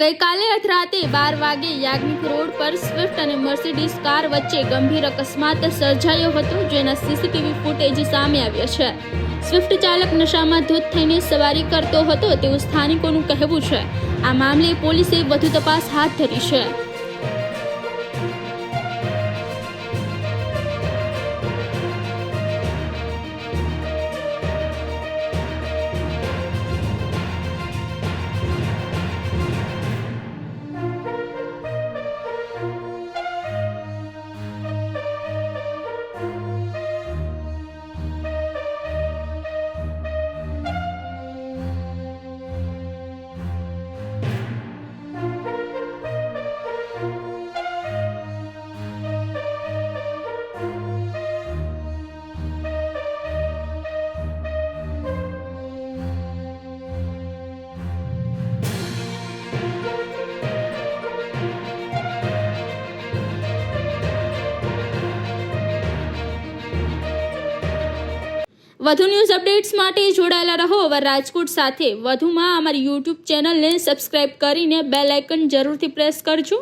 ગઈકાલે અધરાતે 12 વાગે યાજ્ઞિક રોડ પર સ્વિફ્ટ અને મર્સિડીઝ કાર વચ્ચે ગંભીર અકસ્માત સર્જાયો હતો, જેના સીસીટીવી ફૂટેજ સામે આવ્યા છે। સ્વિફ્ટ ચાલક નશામાં ધૂત થઈને સવારી કરતો હતો તેવું સ્થાનિકોનું કહેવું છે। આ મામલે પોલીસે વધુ તપાસ હાથ ધરી છે। વધુ ન્યૂઝ અપડેટ્સ માટે જોડાયેલા રહો અવર રાજકોટ સાથે। વધુમાં અમારી YouTube ચેનલને સબસ્ક્રાઇબ કરીને બેલ આઇકન જરૂરથી પ્રેસ કરજો।